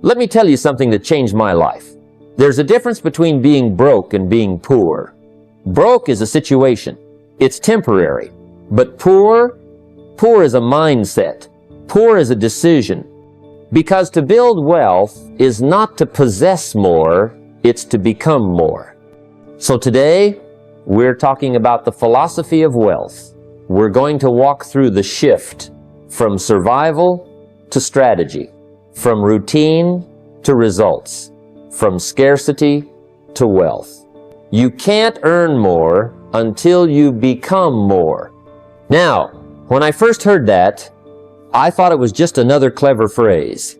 Let me tell you something that changed my life. There's a difference between being broke and being poor. Broke is a situation. It's temporary. But poor is a mindset. Poor is a decision. Because to build wealth is not to possess more, it's to become more. So today, we're talking about the philosophy of wealth. We're going to walk through the shift from survival to strategy, from routine to results, from scarcity to wealth. You can't earn more until you become more. Now, when I first heard that, I thought it was just another clever phrase.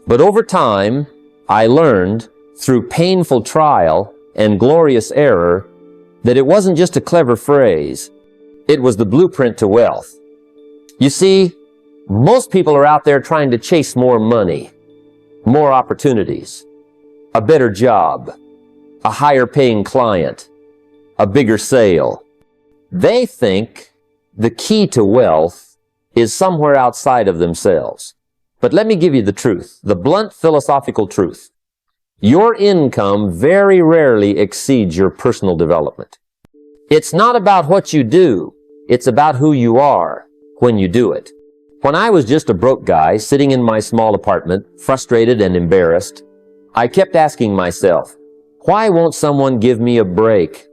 But over time, I learned through painful trial and glorious error that it wasn't just a clever phrase. It was the blueprint to wealth. You see, most people are out there trying to chase more money, more opportunities, a better job, a higher paying client, a bigger sale. They think the key to wealth is somewhere outside of themselves. But let me give you the truth, the blunt philosophical truth. Your income very rarely exceeds your personal development. It's not about what you do, it's about who you are when you do it. When I was just a broke guy sitting in my small apartment, frustrated and embarrassed, I kept asking myself, why won't someone give me a break?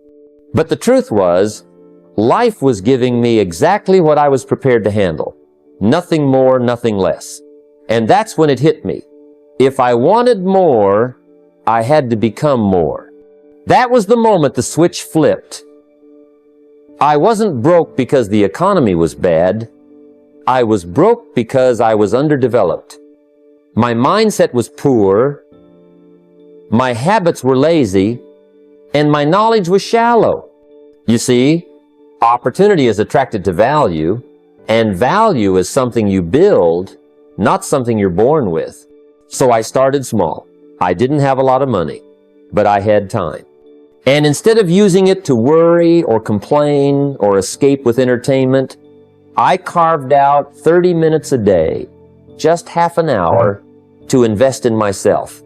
But the truth was, life was giving me exactly what I was prepared to handle. Nothing more, nothing less. And that's when it hit me. If I wanted more, I had to become more. That was the moment the switch flipped. I wasn't broke because the economy was bad. I was broke because I was underdeveloped. My mindset was poor. My habits were lazy. And my knowledge was shallow. You see, opportunity is attracted to value, and value is something you build, not something you're born with. So I started small. I didn't have a lot of money, but I had time. And instead of using it to worry or complain or escape with entertainment, I carved out 30 minutes a day, just half an hour, to invest in myself.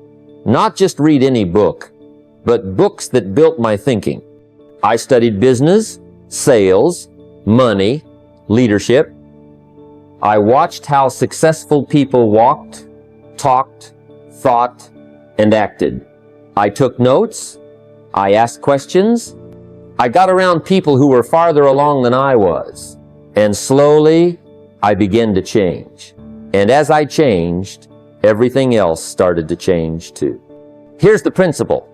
Not just read any book, but books that built my thinking. I studied business, sales, money, leadership. I watched how successful people walked, talked, thought, and acted. I took notes. I asked questions. I got around people who were farther along than I was. And slowly, I began to change. And as I changed, everything else started to change too. Here's the principle.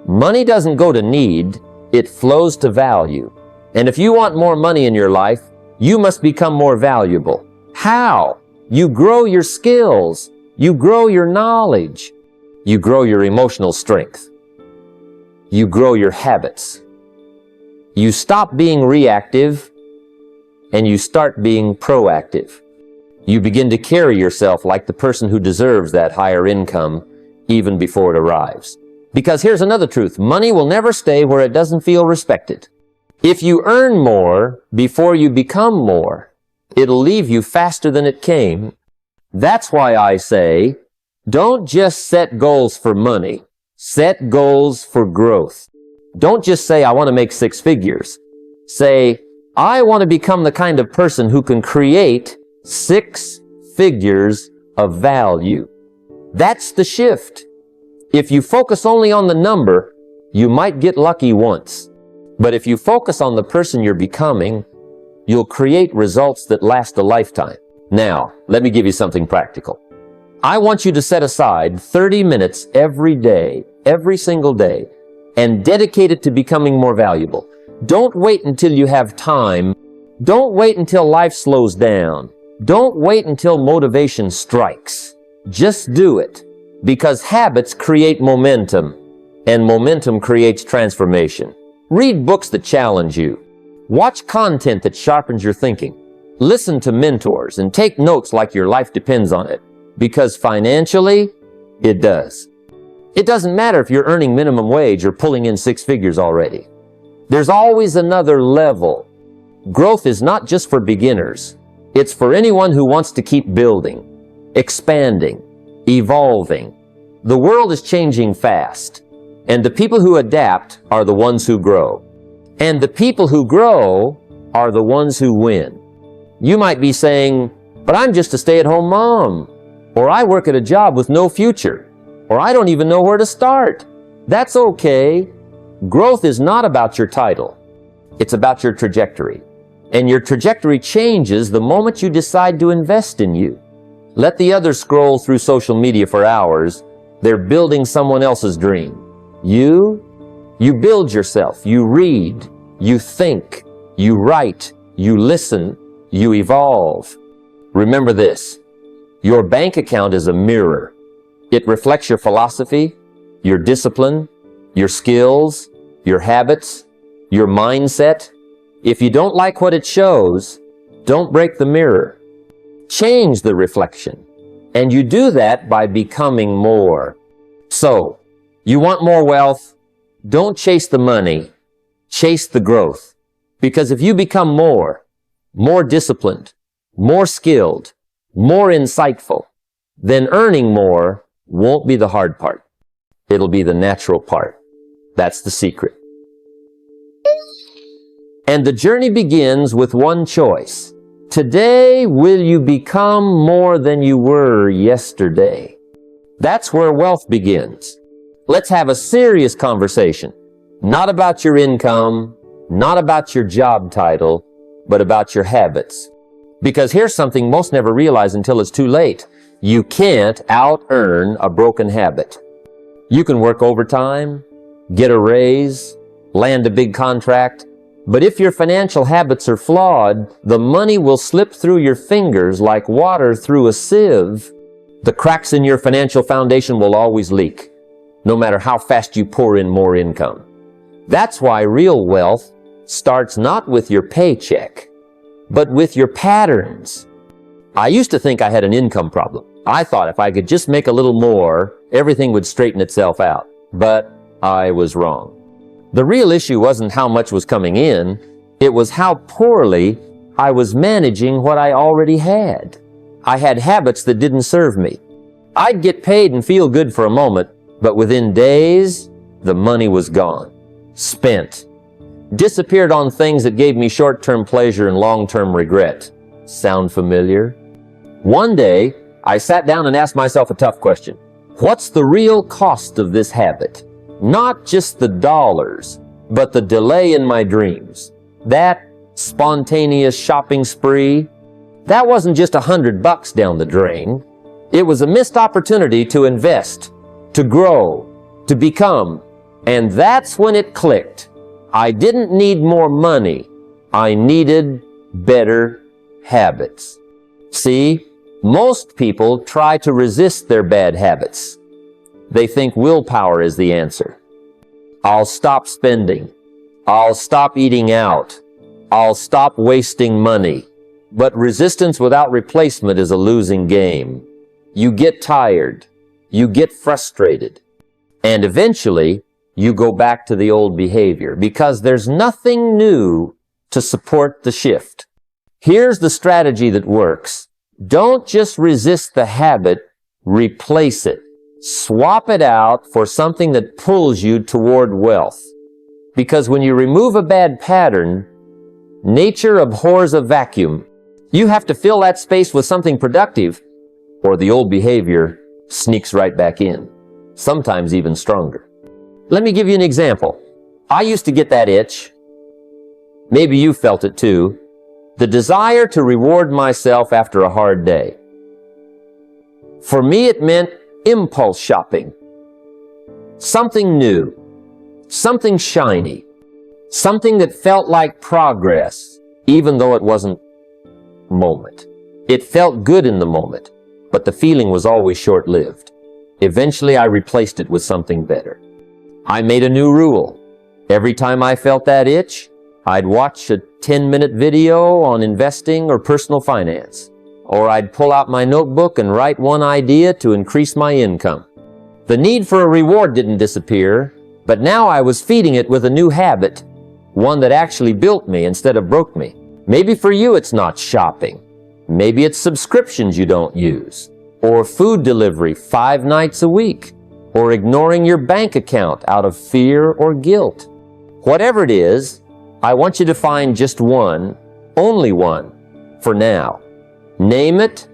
Money doesn't go to need, it flows to value. And if you want more money in your life, you must become more valuable. How? You grow your skills. You grow your knowledge. You grow your emotional strength. You grow your habits. You stop being reactive and you start being proactive. You begin to carry yourself like the person who deserves that higher income even before it arrives. Because here's another truth. Money will never stay where it doesn't feel respected. If you earn more before you become more, it'll leave you faster than it came. That's why I say, don't just set goals for money. Set goals for growth. Don't just say, I want to make 6 figures. Say, I want to become the kind of person who can create 6 figures of value. That's the shift. If you focus only on the number, you might get lucky once. But if you focus on the person you're becoming, you'll create results that last a lifetime. Now, let me give you something practical. I want you to set aside 30 minutes every day, every single day, and dedicate it to becoming more valuable. Don't wait until you have time. Don't wait until life slows down. Don't wait until motivation strikes. Just do it. Because habits create momentum, and momentum creates transformation. Read books that challenge you. Watch content that sharpens your thinking. Listen to mentors and take notes like your life depends on it. Because financially, it does. It doesn't matter if you're earning minimum wage or pulling in 6 figures already. There's always another level. Growth is not just for beginners. It's for anyone who wants to keep building, expanding, evolving. The world is changing fast, and the people who adapt are the ones who grow. And the people who grow are the ones who win. You might be saying, but I'm just a stay-at-home mom, or I work at a job with no future, or I don't even know where to start. That's okay. Growth is not about your title. It's about your trajectory. And your trajectory changes the moment you decide to invest in you. Let the others scroll through social media for hours. They're building someone else's dream. You build yourself. You read. You think. You write. You listen. You evolve. Remember this. Your bank account is a mirror. It reflects your philosophy, your discipline, your skills, your habits, your mindset. If you don't like what it shows, don't break the mirror. Change the reflection. And you do that by becoming more. So, you want more wealth? Don't chase the money. Chase the growth. Because if you become more disciplined, more skilled, more insightful, then earning more won't be the hard part. It'll be the natural part. That's the secret. And the journey begins with one choice. Today, will you become more than you were yesterday? That's where wealth begins. Let's have a serious conversation. Not about your income, not about your job title, but about your habits. Because here's something most never realize until it's too late. You can't out-earn a broken habit. You can work overtime, get a raise, land a big contract, but if your financial habits are flawed, the money will slip through your fingers like water through a sieve. The cracks in your financial foundation will always leak, no matter how fast you pour in more income. That's why real wealth starts not with your paycheck, but with your patterns. I used to think I had an income problem. I thought if I could just make a little more, everything would straighten itself out. But I was wrong. The real issue wasn't how much was coming in, it was how poorly I was managing what I already had. I had habits that didn't serve me. I'd get paid and feel good for a moment, but within days, the money was gone, spent, disappeared on things that gave me short-term pleasure and long-term regret. Sound familiar? One day, I sat down and asked myself a tough question. What's the real cost of this habit? Not just the dollars, but the delay in my dreams. That spontaneous shopping spree, that wasn't just $100 down the drain. It was a missed opportunity to invest, to grow, to become. And that's when it clicked. I didn't need more money. I needed better habits. See, most people try to resist their bad habits. They think willpower is the answer. I'll stop spending. I'll stop eating out. I'll stop wasting money. But resistance without replacement is a losing game. You get tired. You get frustrated. And eventually, you go back to the old behavior because there's nothing new to support the shift. Here's the strategy that works. Don't just resist the habit, replace it. Swap it out for something that pulls you toward wealth. Because when you remove a bad pattern, nature abhors a vacuum. You have to fill that space with something productive, or the old behavior sneaks right back in, sometimes even stronger. Let me give you an example. I used to get that itch. Maybe you felt it too. The desire to reward myself after a hard day. For me, it meant impulse shopping. Something new. Something shiny. Something that felt like progress, even though it wasn't moment. It felt good in the moment, but the feeling was always short-lived. Eventually, I replaced it with something better. I made a new rule. Every time I felt that itch, I'd watch a 10-minute video on investing or personal finance. Or I'd pull out my notebook and write one idea to increase my income. The need for a reward didn't disappear, but now I was feeding it with a new habit, one that actually built me instead of broke me. Maybe for you it's not shopping. Maybe it's subscriptions you don't use, or food delivery 5 nights a week. or ignoring your bank account out of fear or guilt. Whatever it is, I want you to find just one, only one, for now. Name it,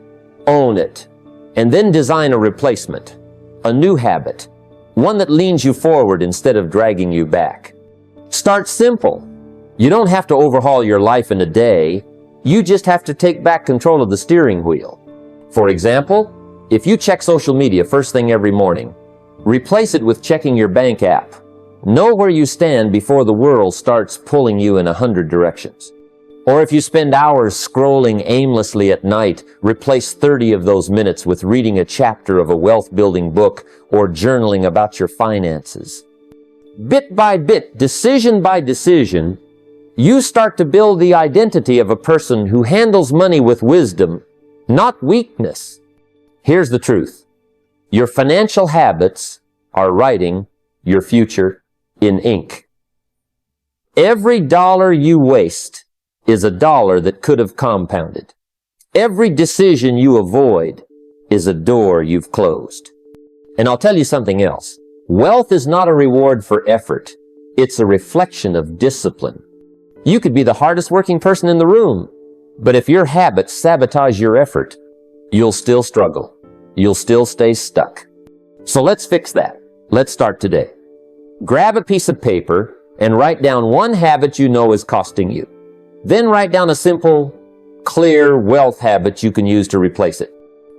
own it, and then design a replacement, a new habit, one that leans you forward instead of dragging you back. Start simple. You don't have to overhaul your life in a day. You just have to take back control of the steering wheel. For example, if you check social media first thing every morning, replace it with checking your bank app. Know where you stand before the world starts pulling you in 100 directions. Or if you spend hours scrolling aimlessly at night, replace 30 of those minutes with reading a chapter of a wealth-building book or journaling about your finances. Bit by bit, decision by decision, you start to build the identity of a person who handles money with wisdom, not weakness. Here's the truth. Your financial habits are writing your future in ink. Every dollar you waste is a dollar that could have compounded. Every decision you avoid is a door you've closed. And I'll tell you something else. Wealth is not a reward for effort. It's a reflection of discipline. You could be the hardest working person in the room, but if your habits sabotage your effort, you'll still struggle. You'll still stay stuck. So let's fix that. Let's start today. Grab a piece of paper and write down one habit you know is costing you. Then write down a simple, clear wealth habit you can use to replace it.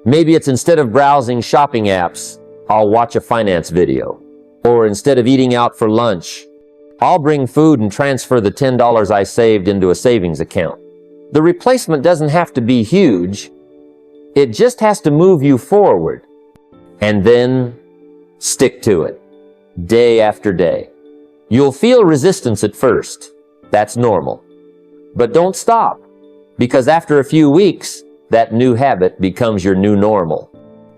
Maybe it's instead of browsing shopping apps, I'll watch a finance video. Or instead of eating out for lunch, I'll bring food and transfer the $10 I saved into a savings account. The replacement doesn't have to be huge. It just has to move you forward. And then stick to it, day after day. You'll feel resistance at first. That's normal. But don't stop, because after a few weeks, that new habit becomes your new normal.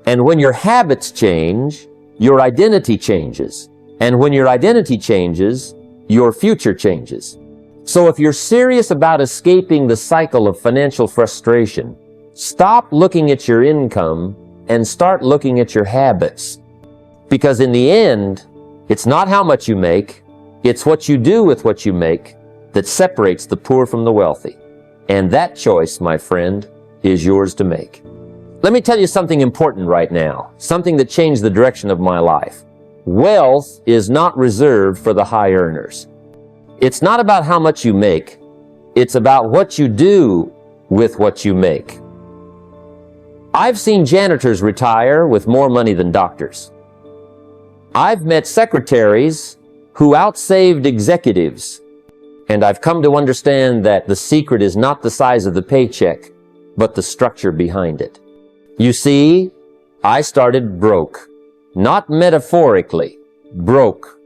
And when your habits change, your identity changes. And when your identity changes, your future changes. So if you're serious about escaping the cycle of financial frustration, stop looking at your income and start looking at your habits. Because in the end, it's not how much you make, it's what you do with what you make that separates the poor from the wealthy. And that choice, my friend, is yours to make. Let me tell you something important right now, something that changed the direction of my life. Wealth is not reserved for the high earners. It's not about how much you make. It's about what you do with what you make. I've seen janitors retire with more money than doctors. I've met secretaries who outsaved executives. And I've come to understand that the secret is not the size of the paycheck, but the structure behind it. You see, I started broke. Not metaphorically, broke.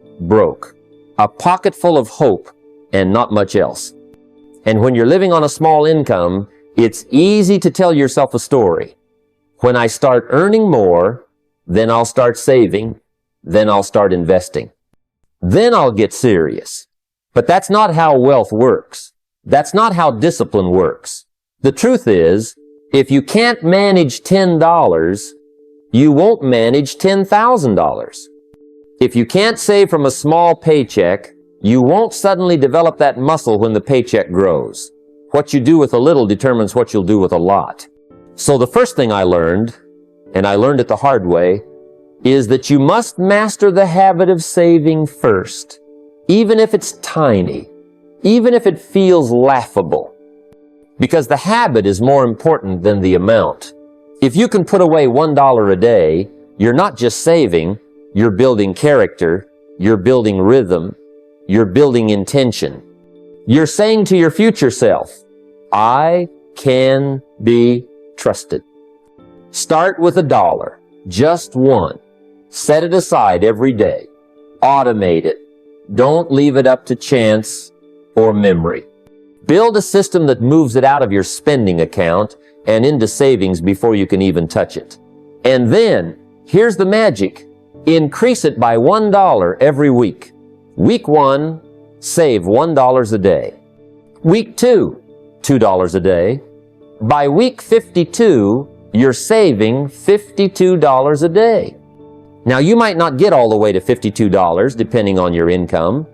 A pocket full of hope and not much else. And when you're living on a small income, it's easy to tell yourself a story. When I start earning more, then I'll start saving, then I'll start investing. Then I'll get serious. But that's not how wealth works. That's not how discipline works. The truth is, if you can't manage $10, you won't manage $10,000. If you can't save from a small paycheck, you won't suddenly develop that muscle when the paycheck grows. What you do with a little determines what you'll do with a lot. So the first thing I learned, and I learned it the hard way, is that you must master the habit of saving first, even if it's tiny, even if it feels laughable. Because the habit is more important than the amount. If you can put away $1 a day, you're not just saving, you're building character, you're building rhythm, you're building intention. You're saying to your future self, I can be trusted. Start with $1, just one. Set it aside every day. Automate it. Don't leave it up to chance or memory. Build a system that moves it out of your spending account and into savings before you can even touch it. And then, here's the magic. Increase it by $1 every week. Week 1, save $1 a day. Week 2, $2 a day. By week 52, you're saving $52 a day. Now, you might not get all the way to $52 depending on your income,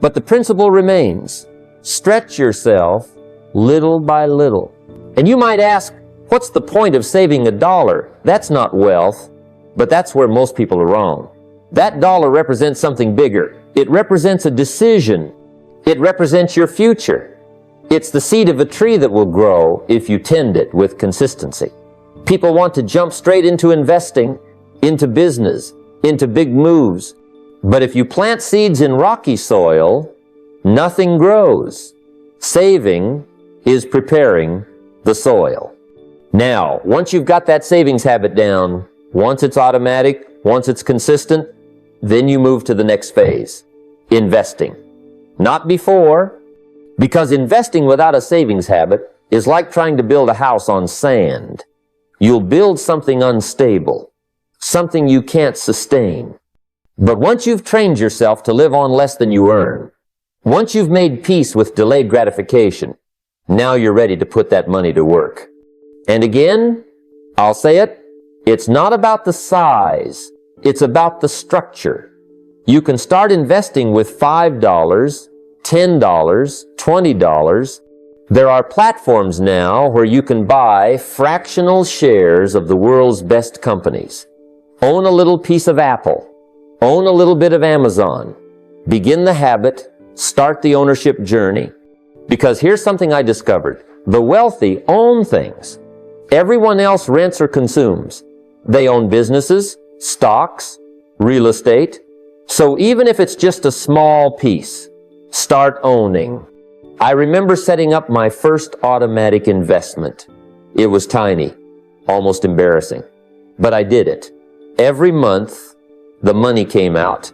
but the principle remains. Stretch yourself little by little. And you might ask, what's the point of saving $1? That's not wealth, but that's where most people are wrong. That dollar represents something bigger. It represents a decision. It represents your future. It's the seed of a tree that will grow if you tend it with consistency. People want to jump straight into investing, into business, into big moves. But if you plant seeds in rocky soil, nothing grows. Saving is preparing the soil. Now, once you've got that savings habit down, once it's automatic, once it's consistent, then you move to the next phase, investing. Not before, because investing without a savings habit is like trying to build a house on sand. You'll build something unstable, something you can't sustain. But once you've trained yourself to live on less than you earn, once you've made peace with delayed gratification, now you're ready to put that money to work. And again, I'll say it, it's not about the size, it's about the structure. You can start investing with $5, $10, $20. There are platforms now where you can buy fractional shares of the world's best companies. Own a little piece of Apple. Own a little bit of Amazon. Begin the habit. Start the ownership journey. Because here's something I discovered. The wealthy own things. Everyone else rents or consumes. They own businesses, stocks, real estate. So even if it's just a small piece, start owning. I remember setting up my first automatic investment. It was tiny, almost embarrassing, but I did it. Every month, the money came out,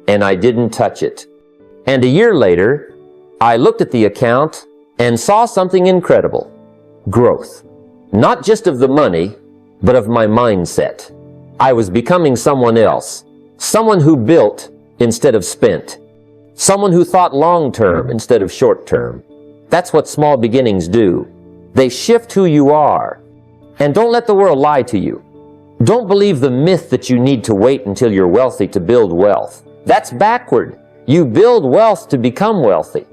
and I didn't touch it. And a year later, I looked at the account and saw something incredible. Growth. Not just of the money, but of my mindset. I was becoming someone else. Someone who built instead of spent. Someone who thought long-term instead of short-term. That's what small beginnings do. They shift who you are. And don't let the world lie to you. Don't believe the myth that you need to wait until you're wealthy to build wealth. That's backward. You build wealth to become wealthy.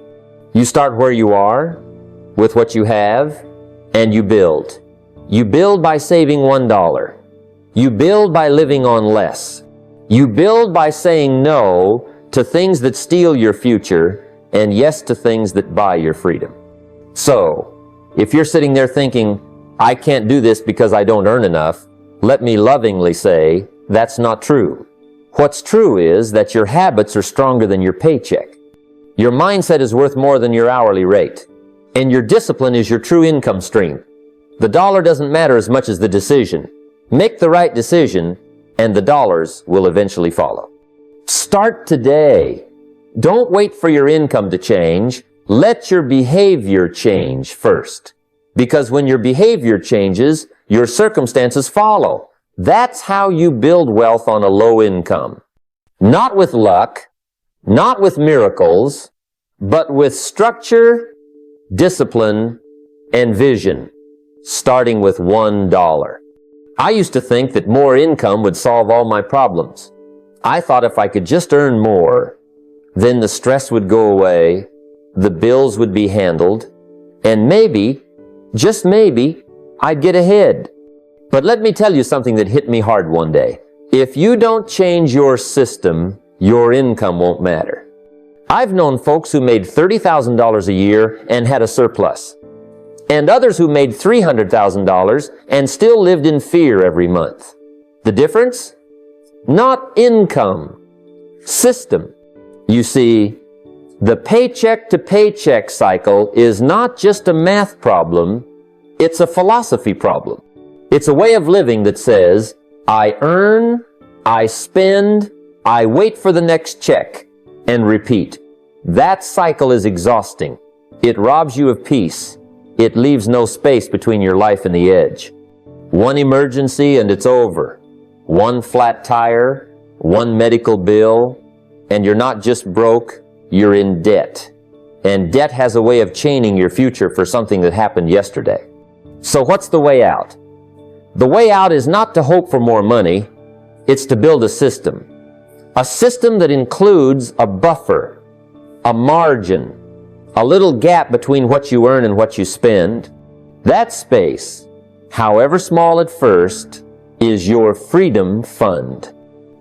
You start where you are, with what you have, and you build. You build by saving $1. You build by living on less. You build by saying no to things that steal your future and yes to things that buy your freedom. So, if you're sitting there thinking, I can't do this because I don't earn enough, let me lovingly say, that's not true. What's true is that your habits are stronger than your paycheck. Your mindset is worth more than your hourly rate. And your discipline is your true income stream. The dollar doesn't matter as much as the decision. Make the right decision, and the dollars will eventually follow. Start today. Don't wait for your income to change. Let your behavior change first. Because when your behavior changes, your circumstances follow. That's how you build wealth on a low income. Not with luck, not with miracles, but with structure, discipline, and vision, starting with $1. I used to think that more income would solve all my problems. I thought if I could just earn more, then the stress would go away, the bills would be handled, and maybe, just maybe, I'd get ahead. But let me tell you something that hit me hard one day. If you don't change your system, your income won't matter. I've known folks who made $30,000 a year and had a surplus, and others who made $300,000 and still lived in fear every month. The difference? Not income, system. You see, the paycheck to paycheck cycle is not just a math problem, it's a philosophy problem. It's a way of living that says, I earn, I spend, I wait for the next check, and repeat. That cycle is exhausting. It robs you of peace. It leaves no space between your life and the edge. One emergency and it's over. One flat tire, one medical bill, and you're not just broke, you're in debt. And debt has a way of chaining your future for something that happened yesterday. So what's the way out? The way out is not to hope for more money. It's to build a system that includes a buffer, a margin, a little gap between what you earn and what you spend. That space, however small at first, is your freedom fund.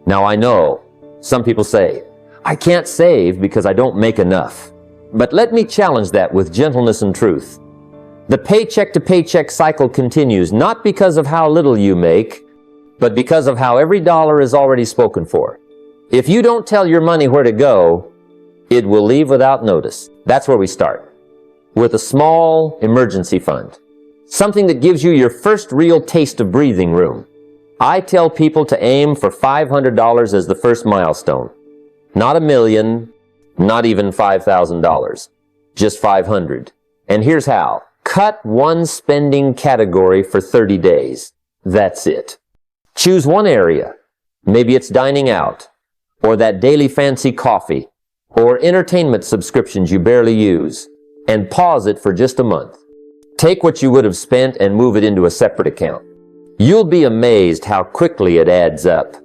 Now I know some people say, I can't save because I don't make enough. But let me challenge that with gentleness and truth. The paycheck to paycheck cycle continues, not because of how little you make, but because of how every dollar is already spoken for. If you don't tell your money where to go, it will leave without notice. That's where we start, with a small emergency fund, something that gives you your first real taste of breathing room. I tell people to aim for $500 as the first milestone. Not $1 million, not even $5,000, just 500. And here's how. Cut one spending category for 30 days. That's it. Choose one area. Maybe it's dining out, or that daily fancy coffee, or entertainment subscriptions you barely use, and pause it for just a month. Take what you would have spent and move it into a separate account. You'll be amazed how quickly it adds up.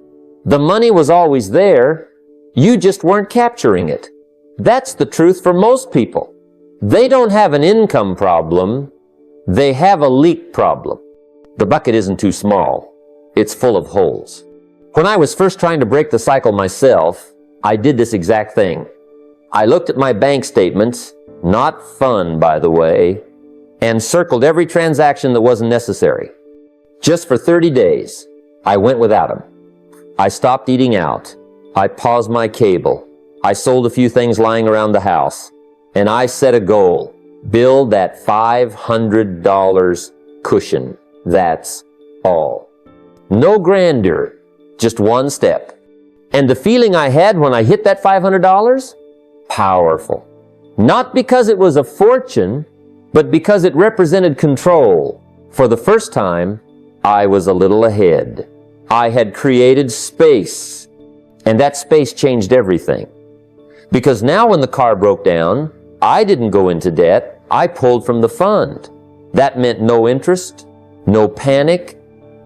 The money was always there, you just weren't capturing it. That's the truth for most people. They don't have an income problem, they have a leak problem. The bucket isn't too small, it's full of holes. When I was first trying to break the cycle myself, I did this exact thing. I looked at my bank statements, not fun by the way, and circled every transaction that wasn't necessary. Just for 30 days, I went without them. I stopped eating out. I paused my cable. I sold a few things lying around the house. And I set a goal. Build that $500 cushion. That's all. No grandeur, just one step. And the feeling I had when I hit that $500? Powerful. Not because it was a fortune, but because it represented control. For the first time, I was a little ahead. I had created space, and that space changed everything. Because now when the car broke down, I didn't go into debt, I pulled from the fund. That meant no interest, no panic,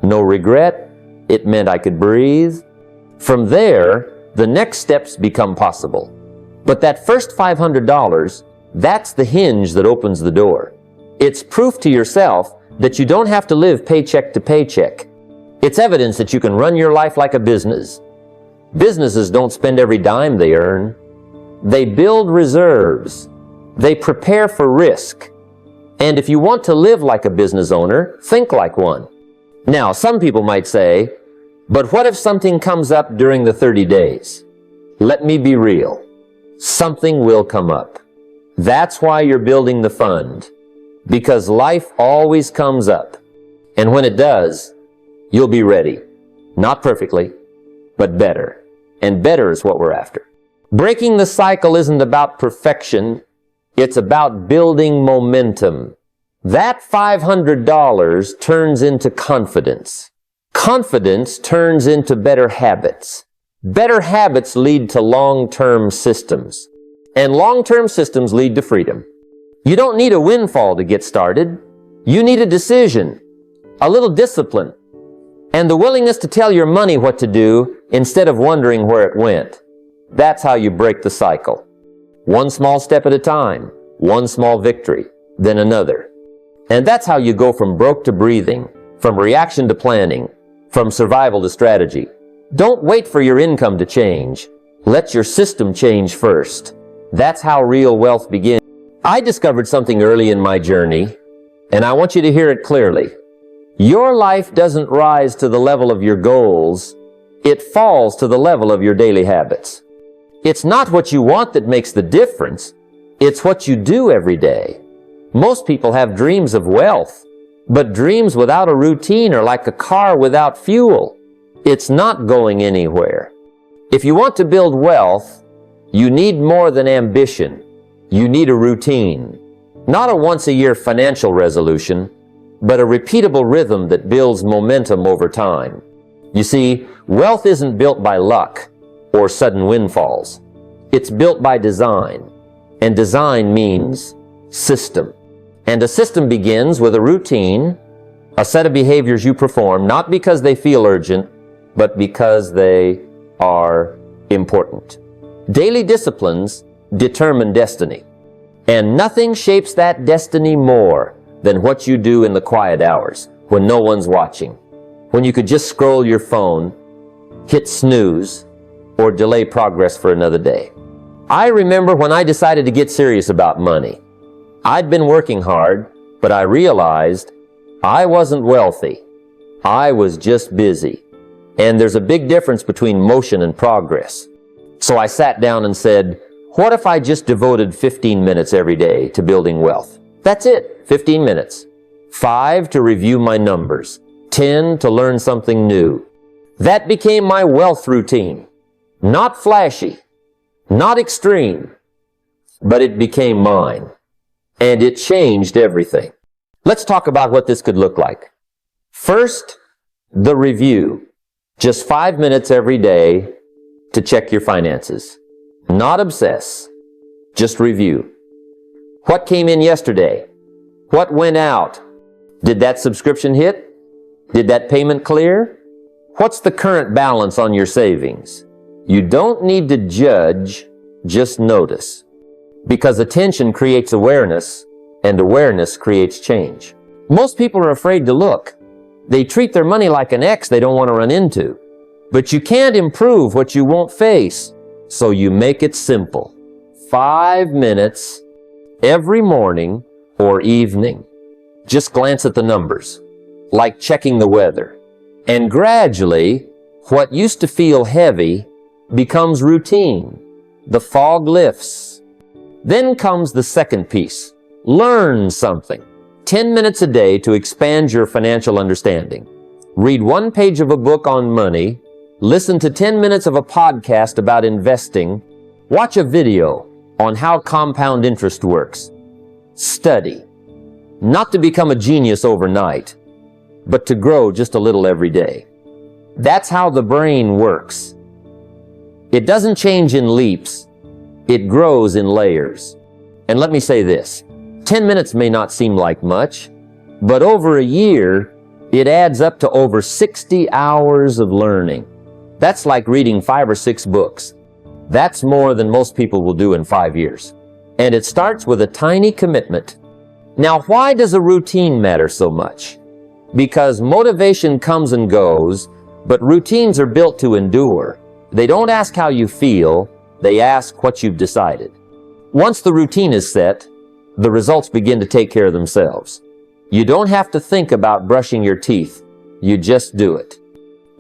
no regret. It meant I could breathe. From there, the next steps become possible. But that first $500, that's the hinge that opens the door. It's proof to yourself that you don't have to live paycheck to paycheck. It's evidence that you can run your life like a business. Businesses don't spend every dime they earn. They build reserves. They prepare for risk. And if you want to live like a business owner, think like one. Now, some people might say, but what if something comes up during the 30 days? Let me be real. Something will come up. That's why you're building the fund. Because life always comes up. And when it does, you'll be ready. Not perfectly, but better. And better is what we're after. Breaking the cycle isn't about perfection. It's about building momentum. That $500 turns into confidence. Confidence turns into better habits. Better habits lead to long-term systems. And long-term systems lead to freedom. You don't need a windfall to get started. You need a decision, a little discipline, and the willingness to tell your money what to do instead of wondering where it went. That's how you break the cycle. One small step at a time, one small victory, then another. And that's how you go from broke to breathing, from reaction to planning, from survival to strategy. Don't wait for your income to change. Let your system change first. That's how real wealth begins. I discovered something early in my journey, and I want you to hear it clearly. Your life doesn't rise to the level of your goals. It falls to the level of your daily habits. It's not what you want that makes the difference. It's what you do every day. Most people have dreams of wealth, but dreams without a routine are like a car without fuel. It's not going anywhere. If you want to build wealth, you need more than ambition. You need a routine. Not a once-a-year financial resolution, but a repeatable rhythm that builds momentum over time. You see, wealth isn't built by luck or sudden windfalls. It's built by design. And design means system. And a system begins with a routine, a set of behaviors you perform, not because they feel urgent, but because they are important. Daily disciplines determine destiny, and nothing shapes that destiny more than what you do in the quiet hours when no one's watching, when you could just scroll your phone, hit snooze, or delay progress for another day. I remember when I decided to get serious about money. I'd been working hard, but I realized I wasn't wealthy. I was just busy. And there's a big difference between motion and progress. So I sat down and said, what if I just devoted 15 minutes every day to building wealth? That's it, 15 minutes. 5 to review my numbers, 10 to learn something new. That became my wealth routine. Not flashy, not extreme, but it became mine. And it changed everything. Let's talk about what this could look like. First, the review. Just 5 minutes every day to check your finances. Not obsess, just review. What came in yesterday? What went out? Did that subscription hit? Did that payment clear? What's the current balance on your savings? You don't need to judge, just notice. Because attention creates awareness, and awareness creates change. Most people are afraid to look. They treat their money like an X they don't want to run into. But you can't improve what you won't face, so you make it simple. 5 minutes every morning or evening. Just glance at the numbers, like checking the weather. And gradually, what used to feel heavy becomes routine. The fog lifts. Then comes the second piece. Learn something. 10 minutes a day to expand your financial understanding. Read 1 page of a book on money. Listen to 10 minutes of a podcast about investing. Watch a video on how compound interest works. Study. Not to become a genius overnight, but to grow just a little every day. That's how the brain works. It doesn't change in leaps. It grows in layers. And let me say this, 10 minutes may not seem like much, but over a year, it adds up to over 60 hours of learning. That's like reading 5 or 6 books. That's more than most people will do in 5 years. And it starts with a tiny commitment. Now, why does a routine matter so much? Because motivation comes and goes, but routines are built to endure. They don't ask how you feel, they ask what you've decided. Once the routine is set, the results begin to take care of themselves. You don't have to think about brushing your teeth. You just do it.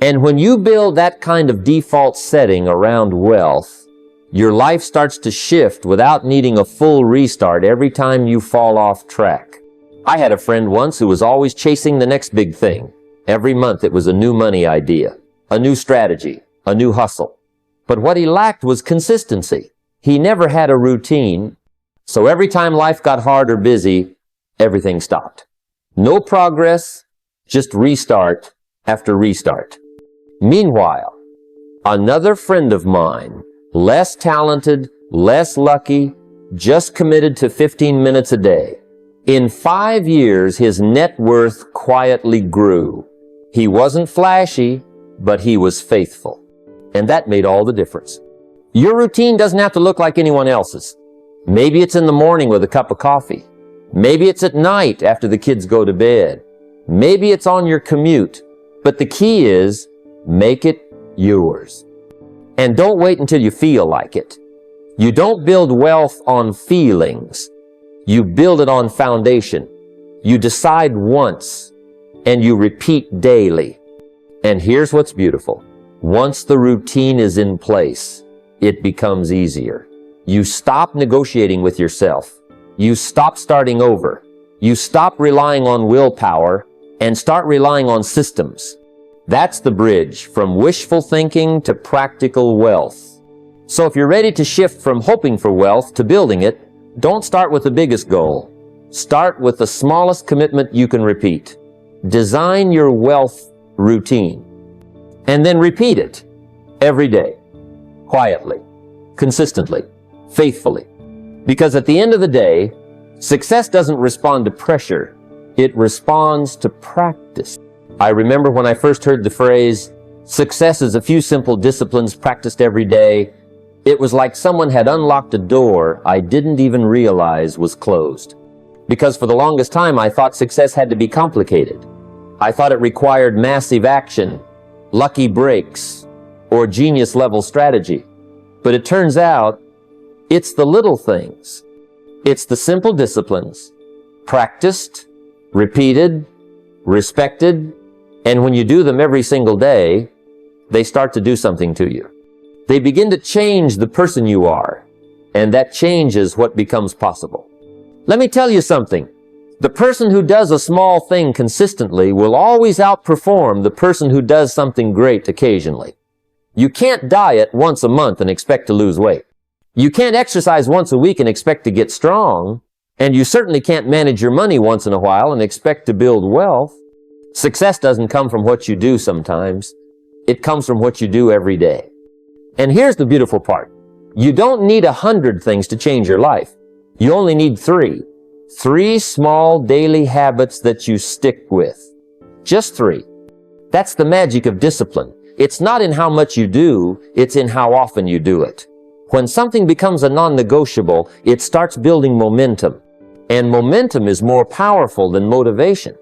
And when you build that kind of default setting around wealth, your life starts to shift without needing a full restart every time you fall off track. I had a friend once who was always chasing the next big thing. Every month it was a new money idea, a new strategy, a new hustle. But what he lacked was consistency. He never had a routine, so every time life got hard or busy, everything stopped. No progress, just restart after restart. Meanwhile, another friend of mine, less talented, less lucky, just committed to 15 minutes a day. In 5 years, his net worth quietly grew. He wasn't flashy, but he was faithful. And that made all the difference. Your routine doesn't have to look like anyone else's. Maybe it's in the morning with a cup of coffee. Maybe it's at night after the kids go to bed. Maybe it's on your commute. But the key is, make it yours. And don't wait until you feel like it. You don't build wealth on feelings. You build it on foundation. You decide once, and you repeat daily. And here's what's beautiful. Once the routine is in place, it becomes easier. You stop negotiating with yourself. You stop starting over. You stop relying on willpower and start relying on systems. That's the bridge from wishful thinking to practical wealth. So if you're ready to shift from hoping for wealth to building it, don't start with the biggest goal. Start with the smallest commitment you can repeat. Design your wealth routine. And then repeat it every day, quietly, consistently, faithfully. Because at the end of the day, success doesn't respond to pressure. It responds to practice. I remember when I first heard the phrase, Success is a few simple disciplines practiced every day. It was like someone had unlocked a door I didn't even realize was closed. Because for the longest time, I thought success had to be complicated. I thought it required massive action, lucky breaks, or genius-level strategy. But it turns out, it's the little things. It's the simple disciplines, practiced, repeated, respected, and when you do them every single day, they start to do something to you. They begin to change the person you are, and that changes what becomes possible. Let me tell you something. The person who does a small thing consistently will always outperform the person who does something great occasionally. You can't diet once a month and expect to lose weight. You can't exercise once a week and expect to get strong, and you certainly can't manage your money once in a while and expect to build wealth. Success doesn't come from what you do sometimes. It comes from what you do every day. And here's the beautiful part. You don't need 100 things to change your life. You only need 3. 3 small daily habits that you stick with. Just 3. That's the magic of discipline. It's not in how much you do, it's in how often you do it. When something becomes a non-negotiable, it starts building momentum. And momentum is more powerful than motivation.